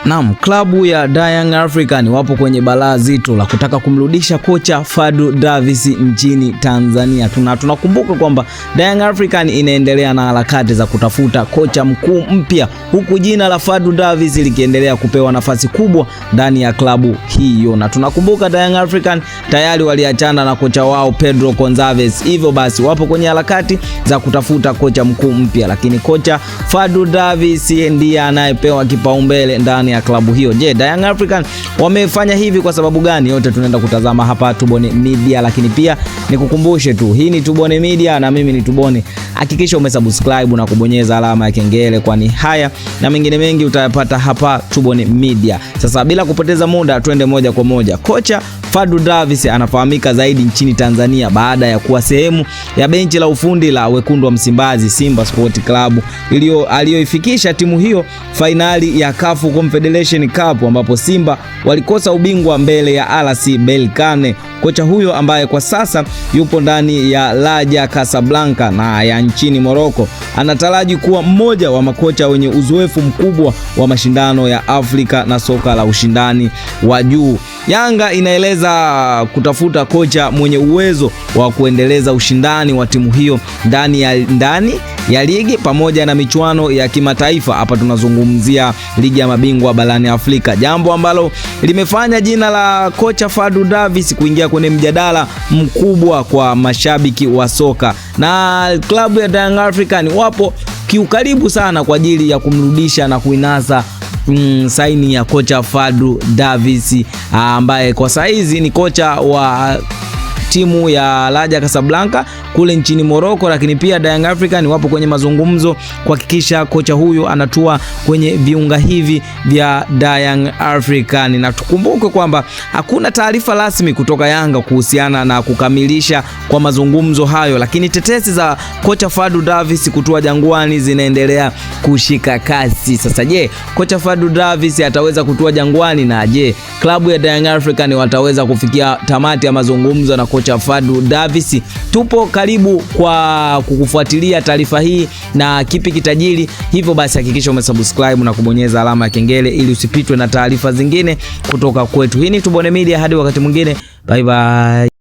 Naam, klabu ya Young African wapo kwenye balaa zito la kutaka kumrudisha kocha Fadlu Davis nchini Tanzania. Tunakumbuka kwamba Young African inaendelea na harakati za kutafuta kocha mkuu mpya, huku jina la Fadlu Davis likiendelea kupewa nafasi kubwa ndani ya klabu hiyo. Na tunakumbuka Young African tayari waliachana na kocha wao Pedro Gonçalves. Hivyo basi wapo kwenye harakati za kutafuta kocha mkuu mpya, lakini kocha Fadlu Davis ndiye anayepewa kipaumbele ndani ya klabu hiyo. Je, Young African wamefanya hivi kwa sababu gani? Yote tunaenda kutazama hapa Tubone Media, lakini pia nikukumbushe tu, hii ni Tubone Media na mimi ni Tubone. Hakikisha umesubscribe na kubonyeza alama ya kengele, kwani haya na mengine mengi utayapata hapa Tubone Media. Sasa bila kupoteza muda, twende moja kwa moja. Kocha Fadlu Davis anafahamika zaidi nchini Tanzania baada ya kuwa sehemu ya benchi la ufundi la Wekundu wa Msimbazi Simba Sport Club aliyoifikisha timu hiyo fainali ya CAF Confederation Cup, ambapo Simba walikosa ubingwa mbele ya RS Berkane. Kocha huyo ambaye kwa sasa yupo ndani ya Raja Casablanca na ya nchini Morocco anataraji kuwa mmoja wa makocha wenye uzoefu mkubwa wa mashindano ya Afrika na soka la ushindani wa juu. Yanga inaeleza kutafuta kocha mwenye uwezo wa kuendeleza ushindani wa timu hiyo ndani ya ligi pamoja na michuano ya kimataifa. Hapa tunazungumzia ligi ya mabingwa barani Afrika, jambo ambalo limefanya jina la kocha Fadlu Davis kuingia kwenye mjadala mkubwa kwa mashabiki wa soka, na klabu ya Young African wapo kiukaribu sana kwa ajili ya kumrudisha na kuinasa saini ya kocha Fadlu Davis ambaye kwa saizi ni kocha wa timu ya Raja Casablanca kule nchini Morocco, lakini pia Young African wapo kwenye mazungumzo kuhakikisha kocha huyo anatua kwenye viunga hivi vya Young African. Na tukumbuke kwamba hakuna taarifa rasmi kutoka Yanga kuhusiana na kukamilisha kwa mazungumzo hayo, lakini tetesi za kocha Fadlu Davis kutua Jangwani zinaendelea kushika kasi. Sasa je, kocha Fadlu Davis ataweza kutua Jangwani, na je klabu ya Young African wataweza kufikia tamati ya mazungumzo na kocha Fadlu Davis? Tupo karibu kwa kukufuatilia taarifa hii na kipi kitajiri. Hivyo basi hakikisha umesubscribe na kubonyeza alama ya kengele ili usipitwe na taarifa zingine kutoka kwetu. Hii ni Tubone Media, hadi wakati mwingine, bye bye.